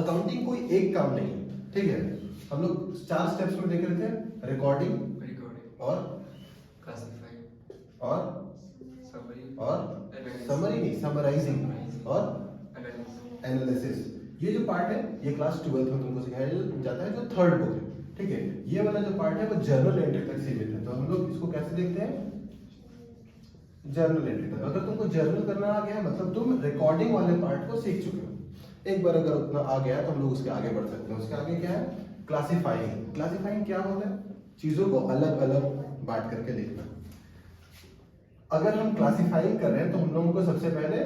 Accounting कोई एक काम नहीं है, ठीक है। हम लोग 4 स्टेप्स में देख रहे थे, रिकॉर्डिंग और क्लासिफाई और समरी नहीं, समराइजिंग और एनालिसिस। ये जो पार्ट है ये क्लास 12th में तुमको सिखाया जाता है, जो 3rd बुक है, ठीक है। ये वाला जो पार्ट है वो जर्नल एंट्री तक सीमित है, तो हम लोग इसको कैसे देखते हैं, जर्नल एंट्री तक। अगर तुमको जर्नल करना आ गया मतलब तुम रिकॉर्डिंग वाले पार्ट को सीख चुके हो। एक बार अगर उतना आ गया तो हम लोग उसके आगे बढ़ सकते हैं। उसके आगे क्या है, क्लासिफाइंग। क्लासिफाइंग क्या होता है, चीजों को अलग अलग बांट करके देखना। अगर हम क्लासिफाइंग कर रहे हैं तो हम लोगों को सबसे पहले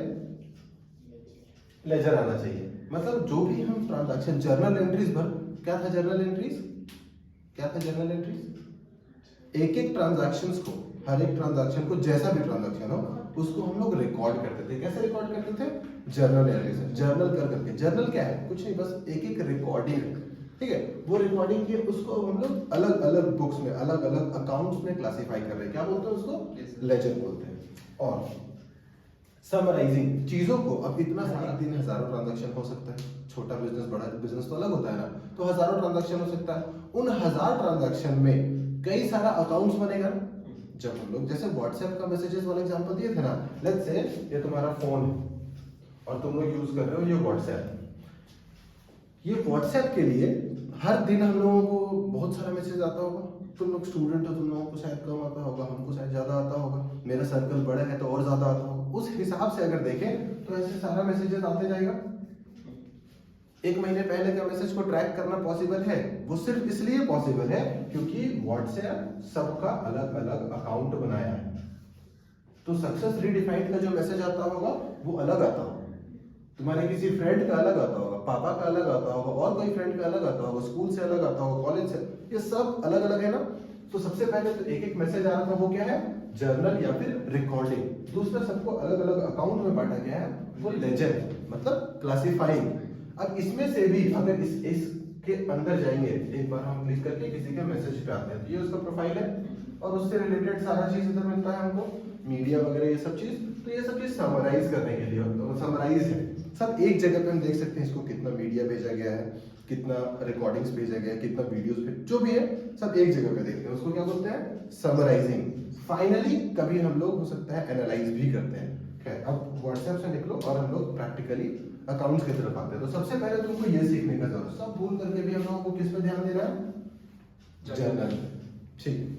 लेजर आना चाहिए। मतलब जो भी हम ट्रांजैक्शन, जर्नल एंट्रीज भर, क्या था जर्नल एंट्रीज, क्या था जर्नल एंट्रीज, एक एक ट्रांजैक्शंस को, हर एक ट्रांजैक्शन को, जैसा भी ट्रांजैक्शन हो उसको हम लोग रिकॉर्ड करते थे। कैसे रिकॉर्ड करते थे, जर्नल एंट्री से। जर्नल कर करके, जर्नल क्या है, कुछ नहीं, बस एक एक रिकॉर्डिंग, ठीक है। वो रिकॉर्डिंग की उसको हम लोग अलग अलग बुक्स में, अलग अलग अकाउंट्स में क्लासिफाई कर रहे हैं। क्या बोलते हैं उसको, लेजर बोलते हैं। और समराइजिंग, चीजों को, अब इतना सारा दिन हजारों ट्रांजैक्शन हो सकता है, छोटा बिजनेस बड़ा बिजनेस तो अलग होता है ना, तो हजारों ट्रांजैक्शन हो सकता है। उन 1000 ट्रांजैक्शन में कई सारा अकाउंट्स बनेगा। जब हम लोग जैसे व्हाट्सएप का मैसेजेस वाला एग्जांपल दिए थे ना, लेट्स से ये तुम्हारा फोन है और तुम लोग यूज कर रहे हो ये व्हाट्सएप। ये व्हाट्सएप के लिए हर दिन हम लोगों को बहुत सारा मैसेज आता होगा। तुम लोग स्टूडेंट हो, तुम लोगों को शायद कम आता होगा, हमको शायद ज्यादा आता होगा, मेरा सर्कल बड़ा है तो और ज्यादा आता होगा। उस हिसाब से अगर देखें तो ऐसे सारा मैसेजेस आते जाएगा। एक महीने पहले का मैसेज को ट्रैक करना पॉसिबल है, वो सिर्फ इसलिए पॉसिबल है क्योंकि व्हाट्सएप सबका अलग अलग अकाउंट बनाया है। तो सक्सेस रीडिफाइंड का जो मैसेज आता होगा वो अलग आता होगा, तुम्हारे किसी फ्रेंड का अलग आता होगा, पापा का अलग आता होगा, और कोई फ्रेंड का अलग आता होगा, स्कूल से अलग आता होगा, कॉलेज से, ये सब अलग अलग है ना। तो सबसे पहले तो एक एक मैसेज आ रहा था, वो क्या है, जर्नल या फिर रिकॉर्डिंग। दूसरा, सबको अलग अलग अकाउंट में बांटा गया है, वो लेजर है, मतलब क्लासिफाइंग। अब इसमें से भी अगर इसके अंदर जाएंगे, एक बार हम क्लिक करके किसी के मैसेज पे आते हैं, तो ये उसका प्रोफाइल है और उससे रिलेटेड सारा चीज इधर मिलता है हमको, मीडिया वगैरह ये सब चीज। तो ये सब चीज समराइज करने के लिए, तो समराइज है, सब एक जगह पे हम देख सकते हैं। इसको कितना मीडिया भेजा गया है, कितना रिकॉर्डिंग्स भेजा गया है, कितना वीडियोस जो भी है सब एक जगह पे देखते हैं, उसको क्या बोलते हैं, समराइजिंग। फाइनली कभी हम लोग हो सकता है एनालाइज भी करते हैं। खैर, अब व्हाट्सएप से निकलो और हम लोग प्रैक्टिकली अकाउंट्स की तरफ आते हैं। तो सबसे पहले तुमको ये सीखने का जरूरत, सब भूल करके भी हम लोगों को किस पे ध्यान देना है, जर्नल। ठीक,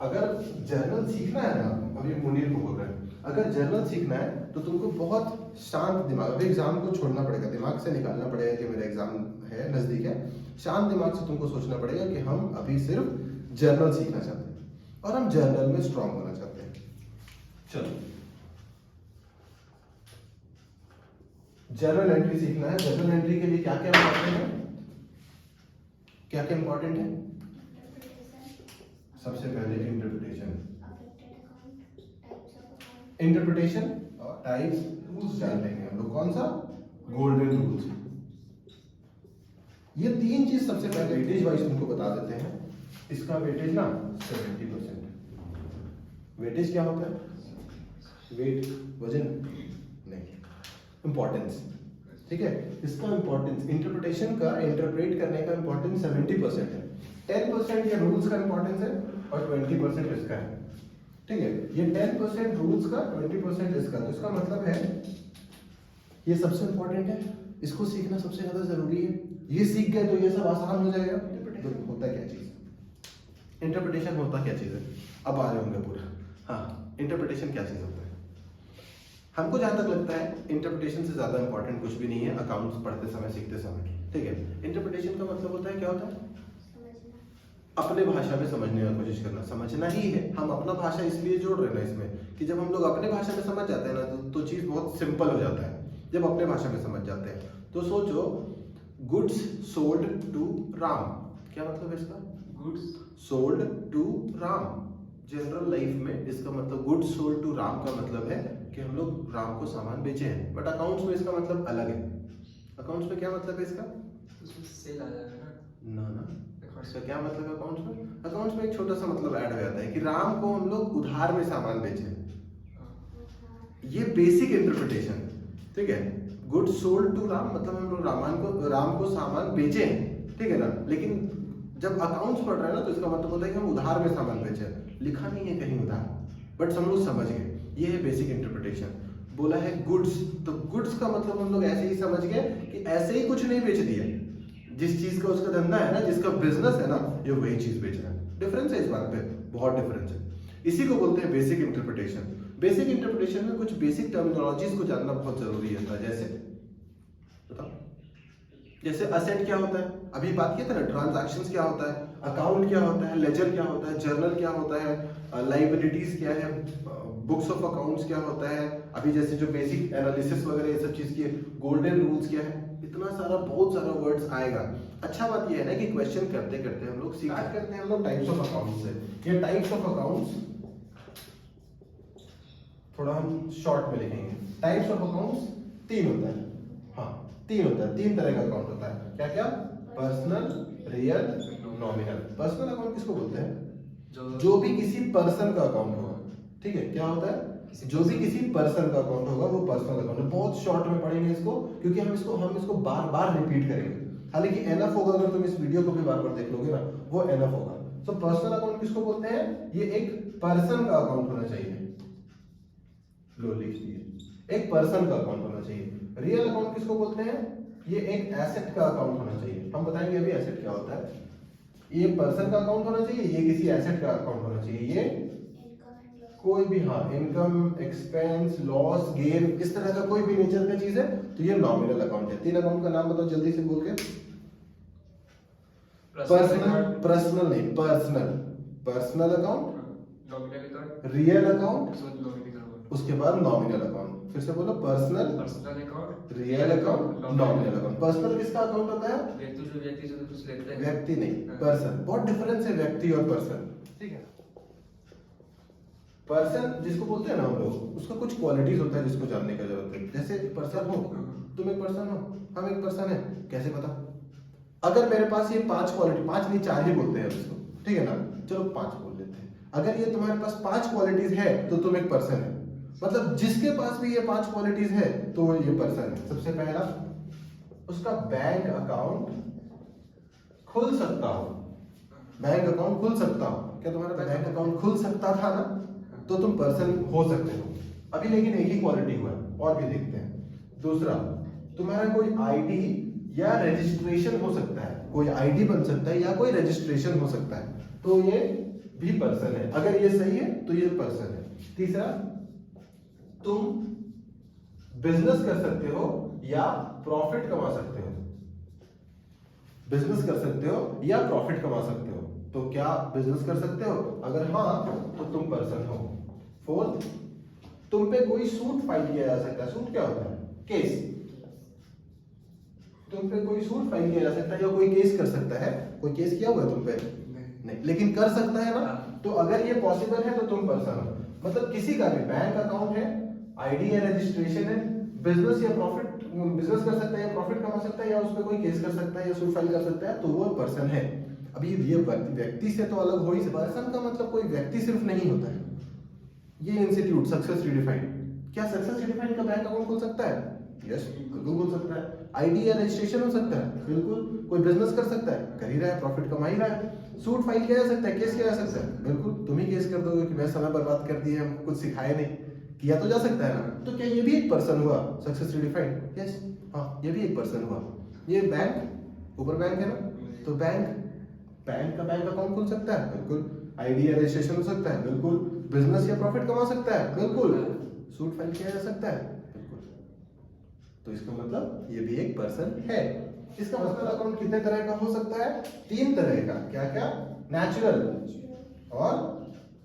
अगर जर्नल सीखना है ना, अभी मुनीर को बोल रहे हैं, अगर जर्नल सीखना है तो तुमको बहुत शांत दिमाग, अभी एग्जाम को छोड़ना पड़ेगा, दिमाग से निकालना पड़ेगा कि मेरा एग्जाम है, नजदीक है। शांत दिमाग से तुमको सोचना पड़ेगा कि हम अभी सिर्फ जर्नल सीखना चाहते हैं और हम जर्नल में स्ट्रांग होना चाहते हैं। चलो, जर्नल एंट्री सीखना है। जर्नल एंट्री के लिए क्या क्या इंपॉर्टेंट है, क्या क्या इंपॉर्टेंट है? सबसे पहले इंटरप्रिटेशन, इंटरप्रिटेशन और टाइप्स, रूल्स जान लेंगे हम लोग। कौन सा, गोल्डन रूल्स। ये 3 चीज सबसे पहले वेटेज वाइज तुमको बता देते हैं। इसका वेटेज ना 70%। वेटेज क्या होता है, वेट, वजन नहीं, इंपॉर्टेंस, ठीक है। इसका इंपॉर्टेंस, इंटरप्रिटेशन का, इंटरप्रेट करने का इंपॉर्टेंस 70% है। 10% ये रूल्स का इंपॉर्टेंस है और 20% इसका है, ठीक है। ये 10% रूल्स का, 20% इसका। तो इसका मतलब है ये सबसे इंपॉर्टेंट है, इसको सीखना सबसे ज्यादा जरूरी है। ये सीख गए तो ये सब आसान हो जाएगा। इंटरप्रिटेशन होता क्या चीज, इंटरप्रिटेशन होता क्या चीज है, अब आ जाऊंगा पूरा। हाँ, इंटरप्रिटेशन क्या चीज होता है, हमको जहां तक लगता है इंटरप्रिटेशन से ज्यादा इंपॉर्टेंट कुछ भी नहीं है अकाउंट्स पढ़ते समय, सीखते समय, ठीक है। इंटरप्रिटेशन का मतलब होता है, क्या होता है, अपने भाषा में समझने की कोशिश करना। समझना ही है, हम अपना भाषा इसलिए जोड़ रहे हैं ना इसमें कि जब हम लोग अपने भाषा में समझ जाते हैं ना तो चीज बहुत सिंपल हो जाता है जब अपने भाषा में समझ जाते हैं। तो सोचो, गुड्स सोल्ड टू राम, क्या मतलब है इसका, goods sold to Ram. General life में इसका मतलब, गुड्स सोल्ड टू राम का मतलब है कि हम लोग राम को सामान बेचे हैं। बट अकाउंट्स में इसका मतलब अलग है। अकाउंट्स में क्या मतलब है इसका, सेल आ जाएगा ना ना, इसका क्या मतलब है अकाउंट्स में, अकाउंट्स में एक छोटा सा मतलब ऐड हो जाता है कि राम को हम लोग उधार में सामान बेचे। ये बेसिक इंटरप्रिटेशन, ठीक है। गुड्स सोल्ड टू राम मतलब हम लोग राम को सामान बेचे हैं, ठीक है ना। लेकिन जब अकाउंट्स पढ़ रहे हैं ना तो इसका मतलब होता है कि हम उधार में सामान बेचे, लिखा नहीं है कहीं उधार, बट हम लोग समझ गए। ये है बेसिक इंटरप्रिटेशन। बोला है गुड्स, तो गुड्स का मतलब हम लोग ऐसे ही समझ गए कि ऐसे ही कुछ नहीं बेच दिया, जिस चीज का उसका धंधा है ना, जिसका बिजनेस है ना, ये वही चीज बेच रहा है। डिफरेंस है इस बात पे, बहुत डिफरेंस है। इसी को बोलते हैं बेसिक इंटरप्रिटेशन। बेसिक इंटरप्रिटेशन में कुछ बेसिक टर्मिनोलॉजीज को जानना बहुत जरूरी होता है। जैसे बताओ, जैसे असेट क्या होता है, अभी बात किया था ना, ट्रांजैक्शंस क्या होता है, अकाउंट क्या होता है, लेजर क्या होता है, जर्नल क्या होता है, लाइबिलिटीज क्या है, बुक्स ऑफ अकाउंट्स क्या होता है, अभी जैसे जो बेसिक एनालिसिस वगैरह ये सब चीज की गोल्डन रूल्स क्या है, इतना सारा बहुत सारा वर्ड्स आएगा। अच्छा बात ये है ना कि क्वेश्चन करते करते हम लोग स्टार्ट करते हैं हम लोग टाइप्स ऑफ अकाउंट्स से। ये टाइप्स ऑफ अकाउंट्स थोड़ा हम शॉर्ट में लिखेंगे। टाइप्स ऑफ अकाउंट्स 3 होता है, हाँ 3 होता है, 3 तरह का अकाउंट होता है। क्या क्या? Personal, real, nominal. Personal account किसको बोलते हैं? जो भी किसी पर्सन का अकाउंट होगा, ठीक है। क्या होता है? जो भी किसी पर्सन का अकाउंट होगा वो पर्सनल अकाउंट है। बहुत शॉर्ट में पढ़ेंगे इसको, क्योंकि हम इसको बार बार रिपीट करेंगे। हालांकि एनफ होगा, अगर तुम इस वीडियो को भी बार बार देख लोगे ना, वो एनफ होगा। तो पर्सनल अकाउंट किसको बोलते हैं? ये एक पर्सन का अकाउंट होना चाहिए। लो लिख दिए, एक पर्सन का अकाउंट होना चाहिए। रियल अकाउंट किसको बोलते हैं? ये एक एसेट का अकाउंट होना चाहिए। हम बताएंगे अभी एसेट क्या होता है। ये पर्सन का अकाउंट होना चाहिए, ये किसी एसेट का अकाउंट होना चाहिए। ये कोई भी, हाँ, इनकम, एक्सपेंस, लॉस, गेन, इस तरह का कोई भी नेचर का चीज है तो ये नॉमिनल अकाउंट है। 3 अकाउंट का नाम बताओ जल्दी से बोल के। पर्सनल नहीं, personal account, nominal account, real account, nominal account, उसके बाद नॉमिनल अकाउंट। फिर से बोलो, personal account, real account, nominal account. Personal किसका अकाउंट होता है? व्यक्ति जो कुछ लेते हैं, व्यक्ति नहीं, पर्सन। बहुत डिफरेंस है व्यक्ति और पर्सन, ठीक है। पर्सन जिसको बोलते हैं ना हम लोग, उसका कुछ क्वालिटीज होता है जिसको जानने का जरूरत है। जैसे पर्सन हो, तुम एक पर्सन हो, हम एक पर्सन है, कैसे पता? अगर मेरे पास ये 5 क्वालिटी, 5 नहीं 4 ही बोलते हैं इसको, ठीक है ना, चलो 5 बोल लेते हैं। अगर ये तुम्हारे पास 5 क्वालिटीज है तो तुम एक पर्सन है। मतलब जिसके पास भी ये 5 क्वालिटीज है तो ये पर्सन है। सबसे पहला, उसका बैंक अकाउंट खुल सकता हो। बैंक अकाउंट खुल सकता हो। क्या तुम्हारा बैंक अकाउंट खुल सकता था ना, तो तुम पर्सन हो सकते हो। अभी लेकिन एक ही क्वालिटी हुआ है, और भी देखते हैं। दूसरा, तुम्हारा कोई आईडी या रजिस्ट्रेशन हो सकता है। कोई आईडी बन सकता है या कोई रजिस्ट्रेशन हो सकता है, तो ये भी पर्सन है। अगर ये सही है तो ये पर्सन है। तीसरा, तुम बिजनेस कर सकते हो या प्रॉफिट कमा सकते हो। बिजनेस कर सकते हो या प्रॉफिट कमा सकते हो, तो क्या बिजनेस कर सकते हो? अगर हाँ तो तुम पर्सन हो। 4th, तुम पे कोई सूट फाइल किया जा सकता है। सूट क्या होता है? केस। तुम पे कोई सूट फाइल किया जा सकता है या कोई केस कर सकता है। कोई केस किया हुआ है तुम पे? नहीं, लेकिन कर सकता है ना। तो अगर ये पॉसिबल है तो तुम पर्सन हो। मतलब किसी का भी बैंक अकाउंट है, आईडी या रजिस्ट्रेशन है, बिजनेस या प्रॉफिट, बिजनेस कर सकता है या प्रॉफिट कमा सकता है या उस पर कोई केस कर सकता है या सूट फाइल कर सकता है, तो वो पर्सन है। अभी ये व्यक्ति से तो अलग हो ही। पर्सन का मतलब कोई व्यक्ति सिर्फ नहीं होता है। ये इंस्टीट्यूट सक्सेस रिडिफाइंड, क्या सक्सेस रिडिफाइंड का बैंक अकाउंट खोल सकता है? यस, बिल्कुल खोल सकता है। आईडी या रजिस्ट्रेशन हो सकता है, बिल्कुल। कोई बिजनेस कर सकता है, कर ही रहा है, प्रॉफिट कमा ही रहा है। सूट फाइल किया जा सकता है, केस किया जा सकता है, बिल्कुल। तुम ही केस कर दोगे कि मैं समय बर्बाद कर दिए, हम कुछ सिखाए नहीं, किया तो जा सकता है ना। तो क्या ये भी एक पर्सन हुआ? सक्सेस रिडिफाइंड, यस, हाँ, ये भी एक पर्सन हुआ। ये बैंक, ऊपर बैंक है ना, तो बैंक का बैंक अकाउंट खुल सकता है, बिल्कुल। आईडी या रजिस्ट्रेशन हो सकता है, बिल्कुल। बिजनेस या प्रॉफिट कमा सकता है, बिल्कुल। सूट फाइल किया जा सकता है, बिल्कुल। तो इसका मतलब ये भी एक पर्सन है। इसका पर्सनल अकाउंट कितने तरह का हो सकता है? 3 तरह का। क्या क्या? नेचुरल और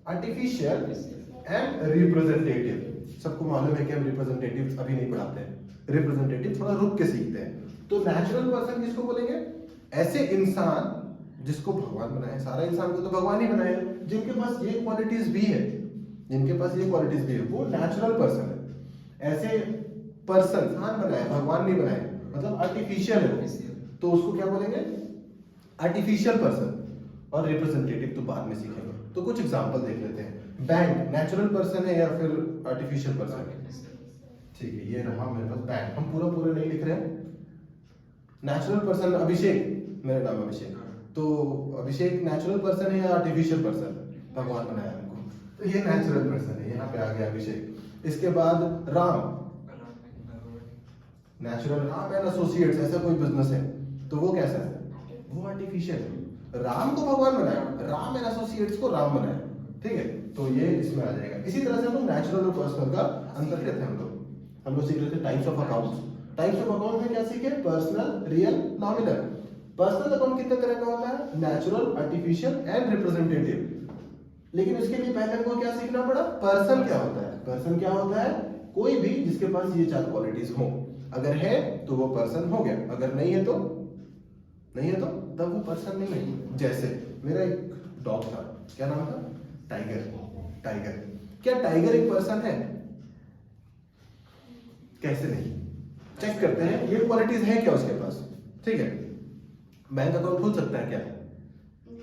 आर्टिफिशियल एंड रिप्रेजेंटेटिव। सबको मालूम है कि हम रिप्रेजेंटेटिव अभी नहीं पढ़ाते हैं, रिप्रेजेंटेटिव थोड़ा रुक के सीखते हैं। तो नेचुरल पर्सन किसको बोलेंगे? ऐसे इंसान जिसको भगवान बनाए। सारा इंसान को तो भगवान ही बनाए, जिनके पास ये क्वालिटीज भी है, जिनके पास ये क्वालिटीज भी है, वो नेचुरल पर्सन है। ऐसे पर्सन इंसान बनाए, भगवान नहीं बनाए, मतलब आर्टिफिशियल है, तो उसको क्या बोलेंगे? Artificial person. और रिप्रेजेंटेटिव तो बाद में सीखेंगे। तो कुछ एग्जांपल देख लेते हैं। बैंक नेचुरल पर्सन है या फिर आर्टिफिशियल पर्सन है? ठीक है, ये रहा मेरे पास बैंक। हम पूरा पूरा नहीं लिख रहे हैं। नेचुरल पर्सन अभिषेक, मेरा नाम अभिषेक, तो अभिषेक नेचुरल पर्सन है या आर्टिफिशियल पर्सन? भगवान बनाया हमको, तो ये नेचुरल पर्सन है, यहाँ पे आ गया अभिषेक। इसके बाद Ram, natural Ram and associates, ऐसा कोई बिजनेस है तो वो कैसा है? वो आर्टिफिशियल है। राम को भगवान बनाया, राम एंड एसोसिएट्स को राम बनाया, ठीक है, तो ये इसमें आ जाएगा। इसी तरह से हम लोग नेचुरल और पर्सनल का अंतर लेते हैं। हम लोग सीख रहे थे types of accounts. Types of account में क्या सीखे? Personal, real, nominal. Personal account कितने तरह का होता है? Natural, artificial and representative. लेकिन उसके लिए पहले हमको क्या सीखना पड़ा? पर्सन क्या होता है? पर्सन क्या होता है? कोई भी जिसके पास ये चार क्वालिटीज हो, अगर है तो वो पर्सन हो गया, अगर नहीं है तो तब वो पर्सन नहीं है। जैसे मेरा एक डॉग था, क्या नाम था? टाइगर। क्या टाइगर एक पर्सन है? कैसे नहीं? चेक करते हैं ये क्वालिटीज है क्या उसके पास, ठीक है। बैंक अकाउंट खुल सकता है क्या?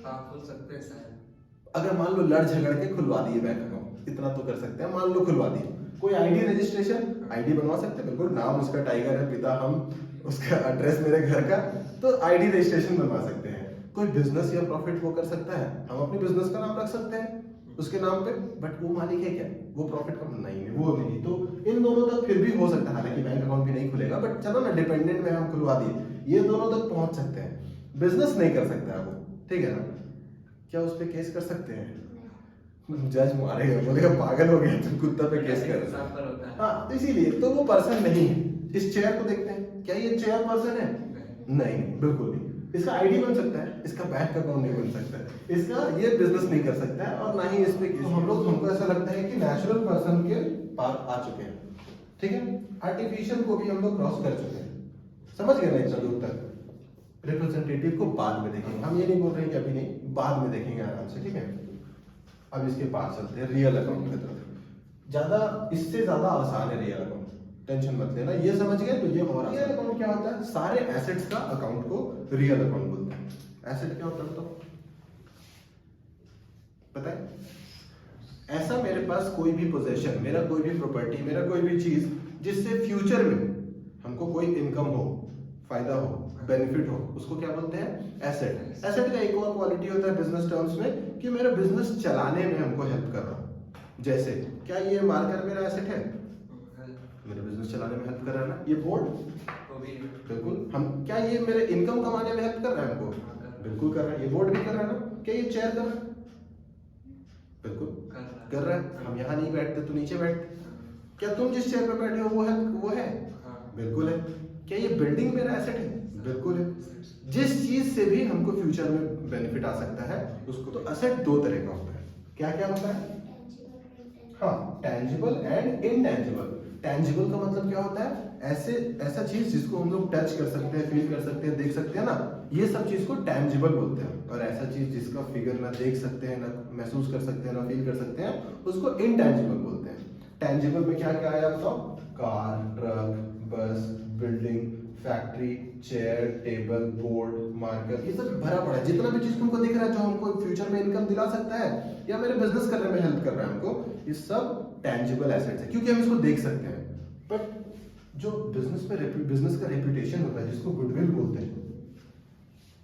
हाँ, खुल सकते हैं शायद। अगर मान लो लड़ झगड़ के खुलवा दिए बैंक अकाउंट, इतना तो कर सकते हैं, मान लो खुलवा दिए। कोई आईडी रजिस्ट्रेशन, आईडी बनवा सकते हैं, बिल्कुल। नाम उसका टाइगर है, पिता हम, उसका एड्रेस मेरे घर का, तो आईडी रजिस्ट्रेशन बनवा सकते हैं। कोई बिजनेस या प्रॉफिट वो कर सकता है, हम अपने बिजनेस का नाम रख सकते हैं उसके नाम पे, बट वो मालिक है क्या? वो प्रॉफिट का नहीं है, वो नहीं। तो इन दोनों तक फिर भी हो सकता है, हालांकि बैंक अकाउंट भी नहीं खुलेगा, बट चलो ना, डिपेंडेंट में हम खुलवा दिए, ये दोनों तक पहुंच सकते हैं। बिजनेस नहीं कर सकता है वो, ठीक है ना। क्या उस पर केस कर सकते हैं? जज मारेगा, बोलेगा पागल हो गया तुम, कुत्ता पे केस कर रहे हो। हाँ, तो इसीलिए तो वो पर्सन नहीं है। इस चेयर को देखते हैं, क्या ये चेयर पर्सन है? नहीं, बिल्कुल नहीं। इसका आईडी बन सकता है, इसका बैंक अकाउंट नहीं बन सकता है, इसका ये बिजनेस नहीं कर सकता है, और ना ही इस पे तो हमको ऐसा लगता है कि नेचुरल पर्सन के पार आ चुके हैं, ठीक है। आर्टिफिशियल को भी हम लोग क्रॉस कर चुके हैं, समझ गए ना इतना दूर तक। रिप्रेजेंटेटिव को बाद में देखेंगे, हम ये नहीं बोल रहे कि अभी नहीं, बाद में देखेंगे आराम से, ठीक है। अब इसके पास चलते हैं रियल अकाउंट की तरफ। ज्यादा, इससे ज्यादा आसान है रियल अकाउंट, टेंशन मत लेना, ये समझ गए तो ये हो रहा है। रियल अकाउंट क्या होता है? सारे एसेट्स का अकाउंट को रियल अकाउंट बोलते हैं। एसेट क्या होता है तो पता है? ऐसा मेरे पास कोई भी पोजेशन, मेरा कोई भी प्रॉपर्टी, मेरा कोई भी चीज जिससे फ्यूचर में हमको कोई इनकम हो, फायदा हो, बेनिफिट हो, उसको क्या बोलते हैं? एसेट। एसेट का एक और क्वालिटी होता है बिजनेस टर्म्स में कि मेरा बिजनेस चलाने में हमको हेल्प कर रहा हो। जैसे क्या ये मार्कर मेरा एसेट है? मेरे बिजनेस चलाने में हेल्प कर रहा है ना। ये बोर्ड, बिल्कुल। हम क्या ये मेरे इनकम कमाने में हेल्प कर रहा है हमको? बिल्कुल कर रहा है। ये बोर्ड भी कर रहा है ना। क्या ये चेयर कर रहा है? बिल्कुल कर रहा है। हम यहाँ नहीं बैठते तो नीचे बैठते। क्या तुम जिस चेयर पे बैठे हो वो हेल्प, वो है? बिल्कुल है। क्या ये बिल्डिंग मेरा एसेट है? बिल्कुल है। जिस चीज से भी हमको फ्यूचर में बेनिफिट आ सकता है उसको, तो एसेट दो तरह का होता है। क्या क्या होता है? हाँ, टेंजिबल एंड इनटेंजिबल। टेंजिबल का मतलब क्या होता है? ऐसा चीज जिसको हम लोग टच कर सकते हैं, फील कर सकते हैं, देख सकते हैं ना, ये सब चीज को टेंजिबल बोलते हैं। और ऐसा चीज जिसका फिगर ना देख सकते हैं, ना महसूस कर सकते हैं, ना फील कर सकते हैं, उसको इनटेंजिबल बोलते हैं। टेंजिबल में क्या क्या आया बताओ? कार, ट्रक, बस, building, factory, chair, table, board, marker, ये सब भरा पड़ा है। जितना भी चीज तुमको दिख रहा है जो हमको फ्यूचर में इनकम दिला सकता है या मेरे बिजनेस करने में हेल्प कर रहा है हमको, ये सब टेंजिबल एसेट्स है, क्योंकि हम इसको देख सकते हैं। बट जो बिजनेस का रेपुटेशन होता है, जिसको गुडविल बोलते हैं,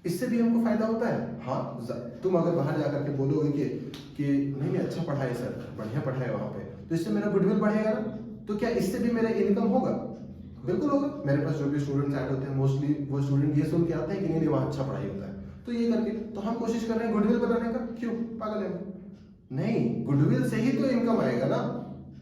इससे भी हमको फायदा होता है। हाँ, तुम अगर बाहर जाकर के बोलोगे कि नहीं अच्छा पढ़ाए सर, बढ़िया पढ़ाए वहां पे, तो इससे मेरा गुडविल बढ़ेगा ना। तो क्या इससे भी मेरा इनकम होगा? बिल्कुल होगा। मेरे पास जो भी स्टूडेंट्स ऐड होते हैं, मोस्टली वो स्टूडेंट ये सुन के आते हैं कि नहीं वहाँ अच्छा पढ़ाई होता है, तो ये करके तो हम कोशिश कर रहे हैं गुडविल बनाने का। क्यों? पागल है? नहीं, गुडविल से ही तो इनकम आएगा ना।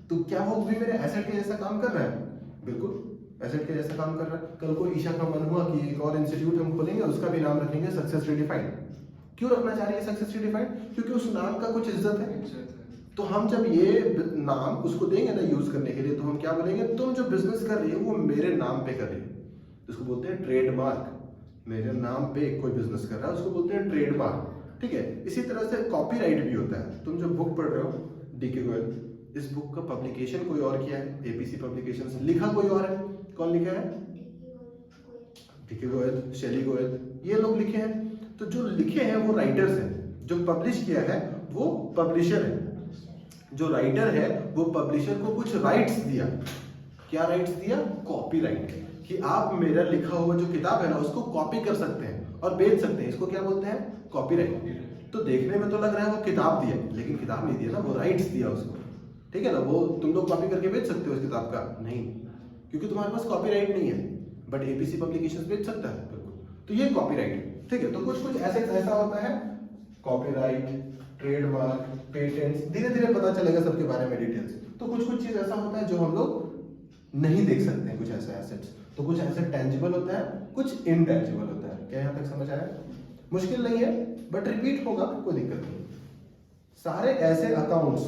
तो क्या वो भी मेरे एसेट के जैसा काम कर रहा है? बिल्कुल एसेट के जैसा काम कर रहा है। कल को ईशा का मन हुआ कि एक और इंस्टीट्यूट हम खोलेंगे, उसका भी नाम रखेंगे सक्सेस रिडिफाइंड। क्यों रखना चाह रही है सक्सेस रिडिफाइंड? क्योंकि उस नाम का कुछ इज्जत है। तो हम जब ये नाम उसको देंगे ना यूज करने के लिए, तो हम क्या बोलेंगे? तुम जो बिजनेस कर रही हो वो मेरे नाम पे कर रही हो, उसको बोलते हैं ट्रेडमार्क। मेरे नाम पे कोई बिजनेस कर रहा है उसको बोलते हैं ट्रेडमार्क, ठीक है। इसी तरह से कॉपीराइट भी होता है। तुम जो बुक पढ़ रहे हो डीके गोयल, इस बुक का पब्लिकेशन कोई और किया है, एपीसी पब्लिकेशंस, लिखा कोई और है। कौन लिखा है? डीके गोयल, शैली गोयल, ये लोग लिखे हैं। तो जो लिखे हैं वो राइटर्स हैं, जो पब्लिश किया है वो पब्लिशर है। जो राइटर है वो पब्लिशर को कुछ राइट्स दिया क्या राइट्स दिया? कॉपीराइट, कि आप मेरा लिखा हुआ जो किताब है ना उसको कॉपी कर सकते हैं और बेच सकते हैं, इसको क्या बोलते हैं? कॉपीराइट। तो देखने में तो लग रहा है वो किताब दिया, लेकिन किताब नहीं दिया ना, वो राइट्स दिया उसको, ठीक है ना। वो तुम लोग कॉपी करके बेच सकते हो उस किताब का? नहीं, क्योंकि तुम्हारे पास कॉपीराइट नहीं है, बट एपीसी पब्लिकेशंस बेच सकता है, बिल्कुल। तो ये कॉपीराइट, ठीक है। तो कुछ कुछ ऐसा होता है, कॉपीराइट, ट्रेडमार्क, पेटेंट्स, धीरे धीरे पता चलेगा सबके बारे में डिटेल्स। तो कुछ कुछ चीज ऐसा होता है जो हम लोग नहीं देख सकते हैं, कुछ ऐसे एसेट्स। तो कुछ एसेट टेंजिबल होता है, कुछ इनटेंजिबल होता है। क्या यहाँ तक समझ आया? मुश्किल नहीं है, बट रिपीट होगा, कोई दिक्कत नहीं। सारे ऐसे अकाउंट्स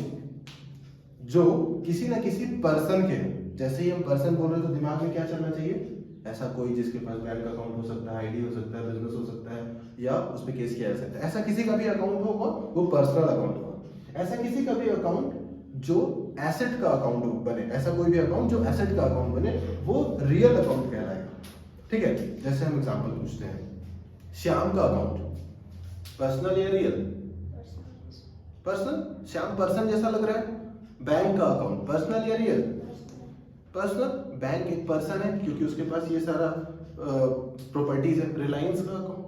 जो किसी ना किसी पर्सन के, जैसे ही हम पर्सन बोल रहे हैं तो दिमाग में क्या चलना चाहिए? ऐसा कोई जिसके पास बैंक अकाउंट हो सकता है, आईडी हो सकता है, बिजनेस हो सकता है, या उसमें केस किया जा सकता है। ऐसा किसी का भी अकाउंट होगा वो पर्सनल अकाउंट होगा। ऐसा किसी का भी अकाउंट जो एसेट का अकाउंट बने, ऐसा कोई भी अकाउंट जो एसेट का अकाउंट बने, वो रियल अकाउंट कहलाएगा, ठीक है। जैसे हम एग्जांपल पूछते हैं, श्याम का अकाउंट पर्सनल या रियल? पर्सनल। श्याम पर्सन जैसा लग रहा है। बैंक का अकाउंट पर्सनल या रियल? पर्सनल। बैंक एक पर्सन है क्योंकि उसके पास ये सारा प्रॉपर्टीज है। रिलायंस का अकाउंट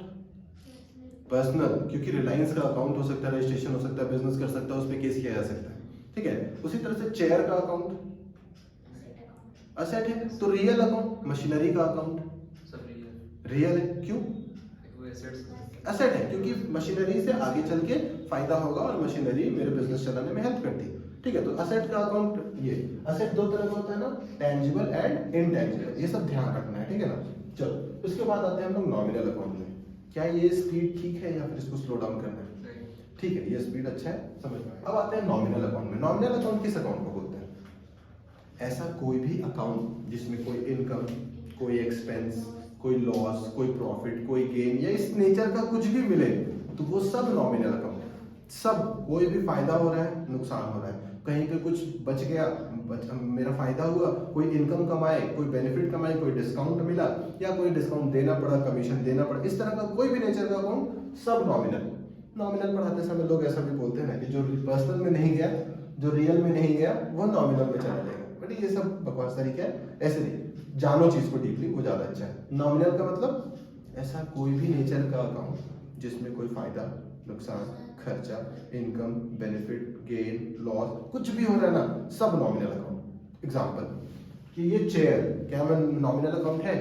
पर्सनल, क्योंकि रिलायंस का अकाउंट हो सकता है, रजिस्ट्रेशन हो सकता है, बिजनेस कर सकता है, उस पर केस किया जा सकता है, ठीक है। उसी तरह से चेयर का अकाउंट असेट है, तो रियल अकाउंट। मशीनरी का अकाउंट सब रियल है, क्यों? वो असेट है, क्योंकि मशीनरी से आगे चल के फायदा होगा और मशीनरी मेरे बिजनेस चलाने में हेल्प करती है, ठीक है। तो असेट का अकाउंट, ये असेट दो तरह का होता है ना, टेंजिबल एंड इनटेंजिबल, ये सब ध्यान रखना है, ठीक है ना। चलो उसके बाद आते हैं हम लोग नॉमिनल अकाउंट में। क्या ये स्पीड ठीक है या फिर इसको स्लो डाउन करना है? ठीक है, ये स्पीड अच्छा है, समझ में। अब आते हैं नॉमिनल अकाउंट में। नॉमिनल अकाउंट किस अकाउंट को बोलते हैं? ऐसा कोई भी अकाउंट जिसमें कोई इनकम, कोई एक्सपेंस, कोई लॉस, कोई प्रॉफिट, कोई गेन या इस नेचर का कुछ भी मिले तो वो सब नॉमिनल अकाउंट है। सब, कोई भी फायदा हो रहा है, नुकसान हो रहा है, कहीं पे कुछ बच गया, मेरा फायदा हुआ, कोई इनकम कमाए, कोई बेनिफिट कमाए, कोई डिस्काउंट मिला या कोई डिस्काउंट देना पड़ा, कमीशन देना पड़ा, इस तरह का कोई भी नेचर का अकाउंट, सब नॉमिनल। नॉमिनल पढ़ाते समय लोग ऐसा भी बोलते हैं ना कि जो पर्सनल में नहीं गया, जो रियल में नहीं गया, वो नॉमिनल में चला जाएगा। बट ये सब बकवास तरीका है, ऐसे नहीं। जानो चीज को डीपली, वो ज्यादा अच्छा है। नॉमिनल का मतलब ऐसा कोई भी नेचर का अकाउंट जिसमें कोई फायदा, नुकसान, खर्चा, इनकम, बेनिफिट, गेन, लॉस, कुछ भी हो रहा है ना, सब नॉमिनल अकाउंट। एग्जांपल कि ये चेयर, क्या मैं नॉमिनल अकाउंट है?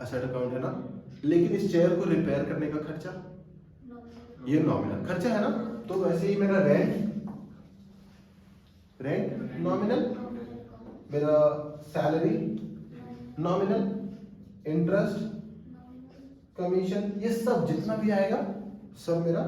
असेट अकाउंट है ना। लेकिन इस चेयर को रिपेयर करने का खर्चा, ये नॉमिनल खर्चा है ना। तो वैसे ही मेरा रेंट नॉमिनल, मेरा सैलरी नॉमिनल, इंटरेस्ट, कमीशन, ये सब जितना भी आएगा सब मेरा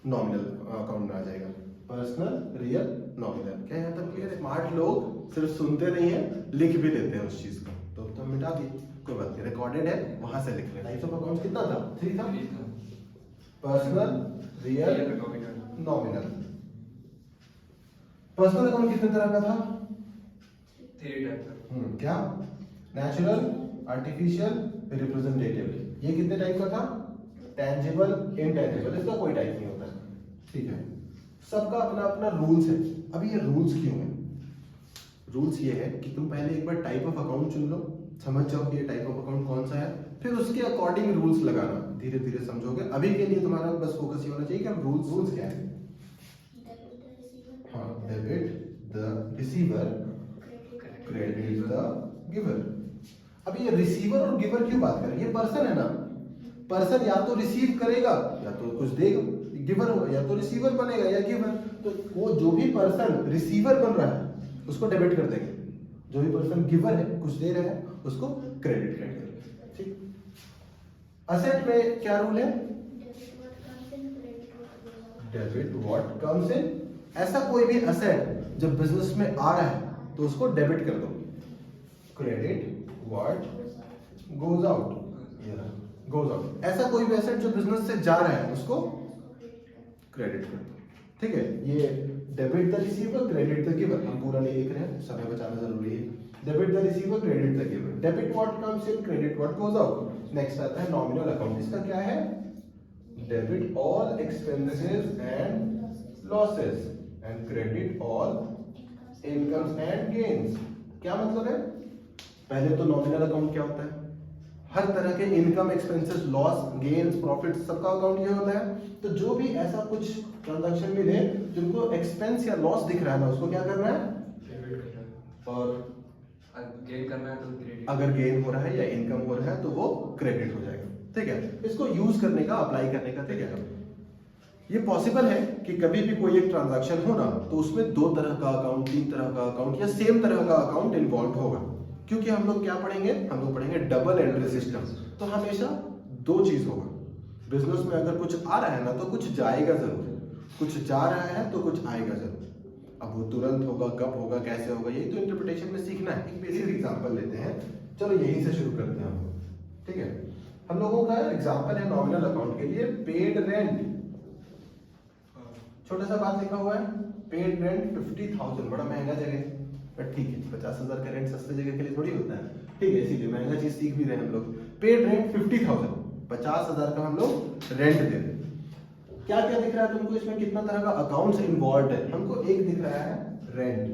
नॉमिनल अकाउंट में आ जाएगा। Personal, real, nominal. क्या यहाँ तक क्लियर है? स्मार्ट लोग सिर्फ सुनते नहीं है, लिख भी देते हैं उस चीज को। तो हम मिटा दिए, कोई बात नहीं, रिकॉर्डेड है, वहां से लिख लेना। टाइप्स ऑफ अकाउंट्स कितना था? 3 था। Personal, real, nominal. Personal account कितने तरह का था? 3 टाइप का। क्या? Natural, artificial, representative. ये कितने टाइप का था? Tangible, intangible. इसका कोई टाइप नहीं होता, ठीक है। सबका अपना अपना रूल्स है। अभी ये रूल्स क्यों है? रूल्स ये है कि तुम पहले एक बार टाइप ऑफ अकाउंट चुन लो, समझ जाओ कि ये टाइप ऑफ अकाउंट कौन सा है, फिर उसके अकॉर्डिंग रूल्स लगाना, धीरे धीरे समझोगे। अभी के लिए तुम्हारा बस फोकस ये होना चाहिए कि हम रूल्स क्या है। हाँ, debit the receiver, credit the giver. अभी ये रिसीवर और गिवर क्यों बात करें? ये पर्सन है ना, पर्सन या तो रिसीव करेगा या तो कुछ देगा, गिवर होगा, या तो रिसीवर बनेगा या गिवर। तो वो जो भी पर्सन रिसीवर बन रहा है उसको डेबिट कर देंगे, जो भी पर्सन गिवर है, कुछ दे रहा है, उसको क्रेडिट कर देंगे, ठीक। असेट में क्या रूल है? डेबिट व्हाट कम्स इन। ऐसा कोई भी असेट जब बिजनेस में आ रहा है तो उसको डेबिट कर दो। Credit what goes out, goes out. ऐसा कोई भी एसेट जो बिजनेस से जा रहा है उसको क्रेडिट कर दो, ठीक है। ये debit the receiver, credit the giver. हम पूरा नहीं लिख रहे हैं, समय बचाना जरूरी है। Debit the receiver, credit the giver. Debit what comes in, credit what goes out. Next आता है नॉमिनल अकाउंट। इसका क्या है? Debit all expenses and losses and credit all incomes and gains. क्या मतलब है? पहले तो नॉमिनल अकाउंट क्या होता है? हर तरह के income, expenses, loss, gains, profit सबका अकाउंट ये होता है। तो जो भी ऐसा कुछ ट्रांजैक्शन मिले जिनको एक्सपेंस या लॉस दिख रहा है ना, उसको क्या करना है? डेबिट करना है। और गेन करना है तो क्रेडिट। अगर गेन हो रहा है या इनकम हो रहा है तो वो क्रेडिट हो जाएगा। ठीक है, इसको यूज करने का, अप्लाई करने का तरीका। ये पॉसिबल है कि कभी भी कोई एक ट्रांजैक्शन हो ना, तो उसमें दो तरह का अकाउंट, तीन तरह का अकाउंट या सेम तरह का अकाउंट इन्वॉल्व होगा। क्योंकि हम लोग क्या पढ़ेंगे? हम लोग पढ़ेंगे डबल एंट्री सिस्टम। तो हमेशा दो चीज होगा बिजनेस में। अगर कुछ आ रहा है ना तो कुछ जाएगा जरूर, कुछ जा रहा है तो कुछ आएगा जरूर। अब वो तुरंत होगा, कब होगा, कैसे होगा, यही तो इंटरप्रिटेशन में सीखना है। एक बेसिक एग्जांपल लेते हैं, चलो यहीं से शुरू करते हैं हम। ठीक है, हम लोगों का एग्जांपल है नॉमिनल अकाउंट के लिए पेड रेंट। छोटा सा बात लिखा हुआ है, पेड रेंट 50,000। बड़ा महंगा जगह, बट ठीक है, 50,000 का रेंट सस्ते जगह के लिए थोड़ी होता है। ठीक है, इसीलिए महंगा चीज सीख भी रहे हैं हम लोग। पेड रेंट 50,000, 50,000 का हम लोग रेंट दे रहे हैं। क्या क्या दिख रहा है तुमको इसमें? कितना तरह का अकाउंट्स इन्वॉल्व है? हमको एक दिख रहा है रेंट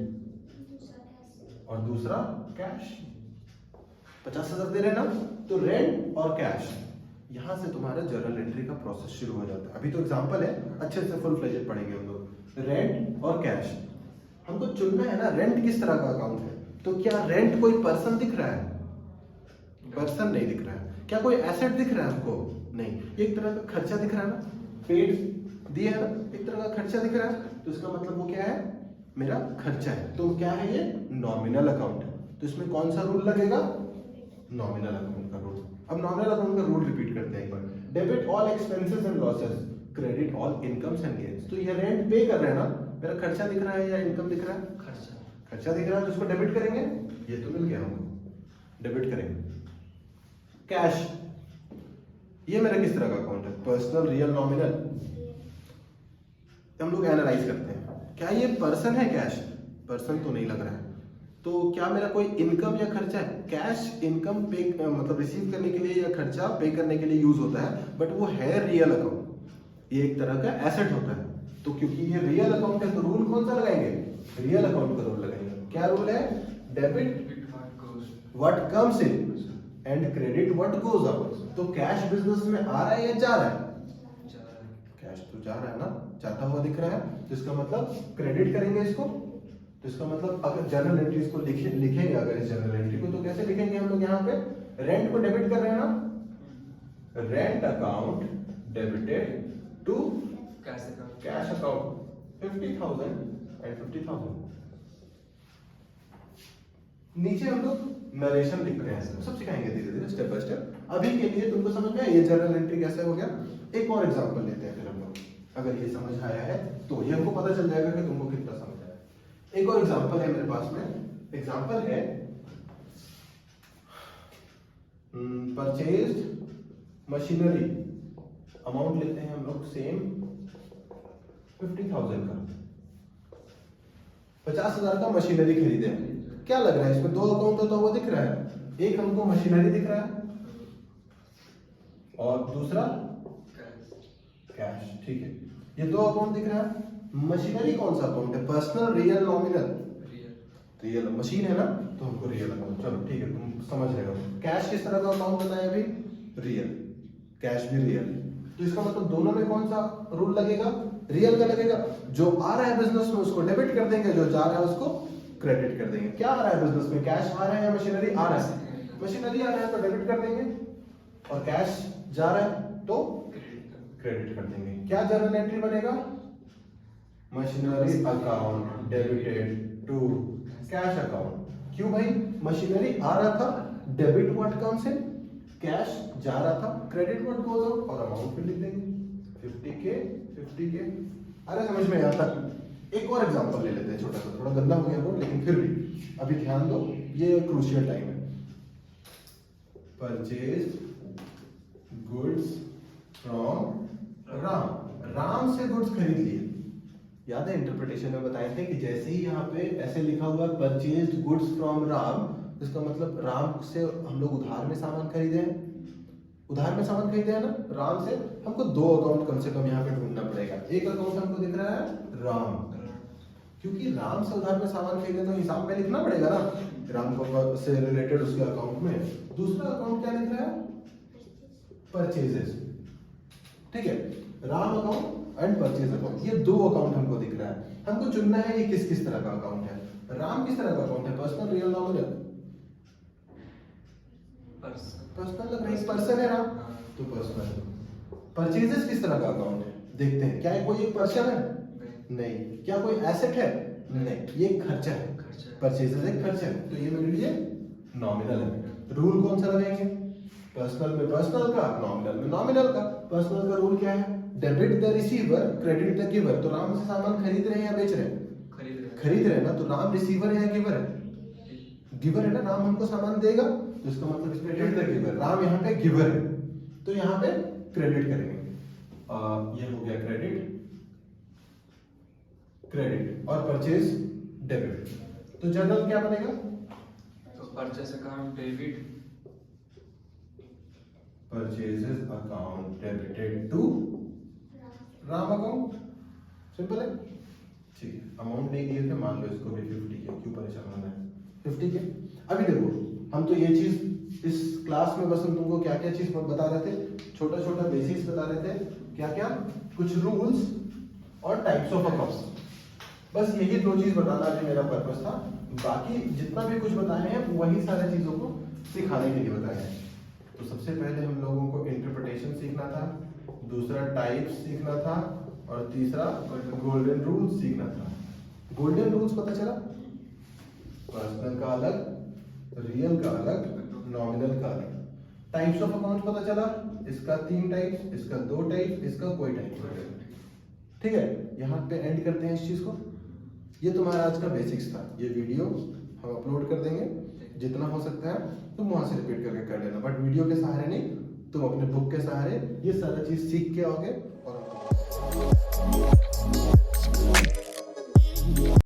और दूसरा कैश। 50,000 दे रहे हैं ना, तो रेंट और कैश, यहां से तुम्हारा जर्नल एंट्री का प्रोसेस शुरू हो जाता है। अभी तो एग्जांपल है, अच्छे से फुल फ्लेजेड पढ़ेंगे हम लोग। रेंट और कैश हमको चुनना है ना, रेंट किस तरह का अकाउंट है। तो क्या रेंट कोई पर्सन दिख रहा है? पर्सन नहीं दिख रहा है। क्या कोई एसेट दिख रहा है हमको? नहीं। एक तरह का खर्चा दिख रहा है ना, पेड दिया है ना, एक तरह का खर्चा दिख रहा है। तो इसका मतलब वो क्या है? मेरा खर्चा है। तो क्या है ये? नॉमिनल अकाउंट है। तो इसमें कौन सा रूल लगेगा? नॉमिनल अकाउंट का रूल। अब नॉमिनल अकाउंट का रूल रिपीट करते हैं एक बार। Debit all expenses and losses, credit all incomes and gains. तो ये रेंट पे कर रहे हैं ना, मेरा खर्चा दिख रहा है या इनकम दिख रहा है? खर्चा दिख रहा है, तो इसको डेबिट करेंगे। ये तो मिल गया हमको, डेबिट करेंगे। कैश, ये मेरा किस तरह का अकाउंट है? Personal, real, nominal. हम लोग एनालाइज करते हैं, क्या ये पर्सन है? कैश पर्सन तो नहीं लग रहा है। तो क्या मेरा कोई इनकम या खर्चा है? कैश इनकम पे मतलब रिसीव करने के लिए या खर्चा पे करने के लिए यूज होता है, बट वो है रियल अकाउंट। ये एक तरह का एसेट होता है। तो क्योंकि ये रियल अकाउंट है तो रूल कौन सा लगाएंगे? रियल अकाउंट का रूल लगाएंगे। क्या रूल है? Debit what comes in and credit what goes out. तो कैश बिजनेस में आ रहा है या जा रहा है? कैश तो जा रहा है ना, जाता हुआ दिख रहा है। तो इसका मतलब क्रेडिट करेंगे इसको। तो इसका मतलब अगर जर्नल एंट्री इसको लिखेंगे, अगर इस जर्नल एंट्री को, तो कैसे लिखेंगे हम लोग? यहाँ पे रेंट को डेबिट कर रहे हैं ना, rent account debited to cash account 50,000 and 50,000। नीचे हम लोग नरेशन लिख रहे हैं, सब सिखाएंगे धीरे धीरे, स्टेप बाय स्टेप। अभी के लिए तुमको समझ में आया ये जर्नल एंट्री कैसे हो गया? एक और एग्जांपल लेते हैं फिर हम लोग। अगर ये समझ आया है तो ये हमको पता चल जाएगा कि तुमको कितना समझ आया। एक और एग्जांपल है मेरे पास में। एग्जांपल है परचेज्ड मशीनरी। अमाउंट लेते हैं हम लोग सेम 50,000 का। 50,000 का मशीनरी खरीदे। क्या लग रहा है इसमें? दो अकाउंट होता हुआ दिख रहा है। एक हमको मशीनरी दिख रहा है और दूसरा कैश। ठीक है, ये दो अकाउंट दिख रहा है। मशीनरी कौन सा अकाउंट है? Personal, real, nominal? Real. Machine है ना, तो हमको रियल अकाउंट। चलो ठीक है, तुम समझ रहे हो। कैश किस तरह का अकाउंट बनाया अभी? रियल। कैश भी रियल। तो इसका मतलब दोनों में कौन सा रूल लगेगा? रियल का लगेगा। जो आ रहा है बिजनेस में उसको डेबिट कर देंगे, जो जा रहा है उसको क्रेडिट कर देंगे। क्या आ रहा है बिजनेस में? कैश आ रहा है या मशीनरी आ रहा है? मशीनरी आ रहा है तो डेबिट कर देंगे, और कैश जा रहा है तो क्रेडिट कर देंगे। क्या जर्नल एंट्री बनेगा? Machinery account debited to cash account. क्यों भाई? मशीनरी आ रहा था, debit what comes in, cash जा रहा था, क्रेडिट व्हाट गोज आउट, और अमाउंट फिर लिख देंगे 50K 50K। अरे समझ में यहाँ तक? एक और एग्जांपल ले लेते हैं, छोटा सा, थोड़ा गंदा हो गया बोर्ड, लेकिन फिर भी अभी ध्यान दो, ये क्रूशियल टाइम है। Purchase goods from Ram. Ram से गुड्स खरीद लिए। याद है इंटरप्रिटेशन में बताए थे कि जैसे ही यहाँ पे ऐसे लिखा हुआ परचेज्ड गुड्स फ्रॉम राम, इसका मतलब राम से हम लोग उधार में सामान खरीदे हैं। उधार में सामान खरीदे हैं ना राम से। हमको दो अकाउंट कम से कम यहाँ पे ढूंढना पड़ेगा। एक अकाउंट हमको दिख रहा है राम, क्योंकि राम से उधार में सामान खरीदे तो हिसाब में लिखना पड़ेगा ना, राम को से रिलेटेड उसके अकाउंट में। दूसरा अकाउंट क्या लिख रहा है? परचेजेस। ठीक है, Ram account and purchase account, ये दो अकाउंट हमको दिख रहा है। हमको चुनना है ये किस किस तरह का अकाउंट है। राम किस तरह का अकाउंट है? Personal, real, nominal? पर्सनल लग रहा है, पर्सन है राम तो पर्सनल। परचेजेस किस तरह का अकाउंट है? देखते हैं, क्या कोई एक पर्सन है? नहीं। क्या कोई एसेट है? नहीं, ये एक खर्चा है। परचेजेस एक खर्चा है, तो ये मेरे लिए नॉमिनल है। रूल कौन सा लगाएंगे? पर्सनल में पर्सनल का, नॉमिनल में नॉमिनल का। पर्सनल का रूल क्या है? Debit the receiver, credit the giver. तो राम से सामान खरीद रहे हैं या बेच रहे हैं? खरीद रहे हैं ना, तो राम रिसीवर है या गिवर है? गिवर है ना, राम हमको सामान देगा तो इसका मतलब इसमें क्रेडिट द गिवर, राम यहाँ पे गिवर है तो यहाँ पे क्रेडिट करेंगे। ये हो गया क्रेडिट और परचेज डेबिट। तो जर्नल क्या बनेगा? तो purchase account debit, purchases account debited to Ram account. Simple है, ठीक है। अमाउंट नहीं दिए थे, मान लो इसको भी 50 के, क्यों परेशान होना है? 50 के। अभी देखो, हम तो ये चीज इस क्लास में बस हम तुमको क्या क्या चीज बता रहे थे, छोटा छोटा बेसिक्स बता रहे थे। क्या क्या? कुछ रूल्स और टाइप्स ऑफ अकाउंट्स, बस यही दो चीज बताना जो मेरा पर्पस था। बाकी जितना भी कुछ बताए हैं वही सारे चीजों को सिखाने के लिए बताया है। तो सबसे पहले हम लोगों को इंटरप्रिटेशन सीखना था, दूसरा टाइप्स सीखना था और तीसरा गोल्डन रूल्स सीखना था। गोल्डन रूल्स पता चला, पर्सनल का अलग, रियल का अलग, नॉमिनल का अलग। टाइप्स ऑफ अकाउंट पता चला, इसका 3 टाइप्स, इसका 2 टाइप, इसका कोई टाइप। ठीक है, यहाँ पे एंड करते हैं इस चीज को। ये तुम्हारा आज का बेसिक्स था। ये वीडियो हम अपलोड कर देंगे, जितना हो सकता है तुम वहां से रिपीट करके कर लेना, बट वीडियो के सहारे नहीं, तुम अपने बुक के सहारे ये सारा चीज सीख के आओगे और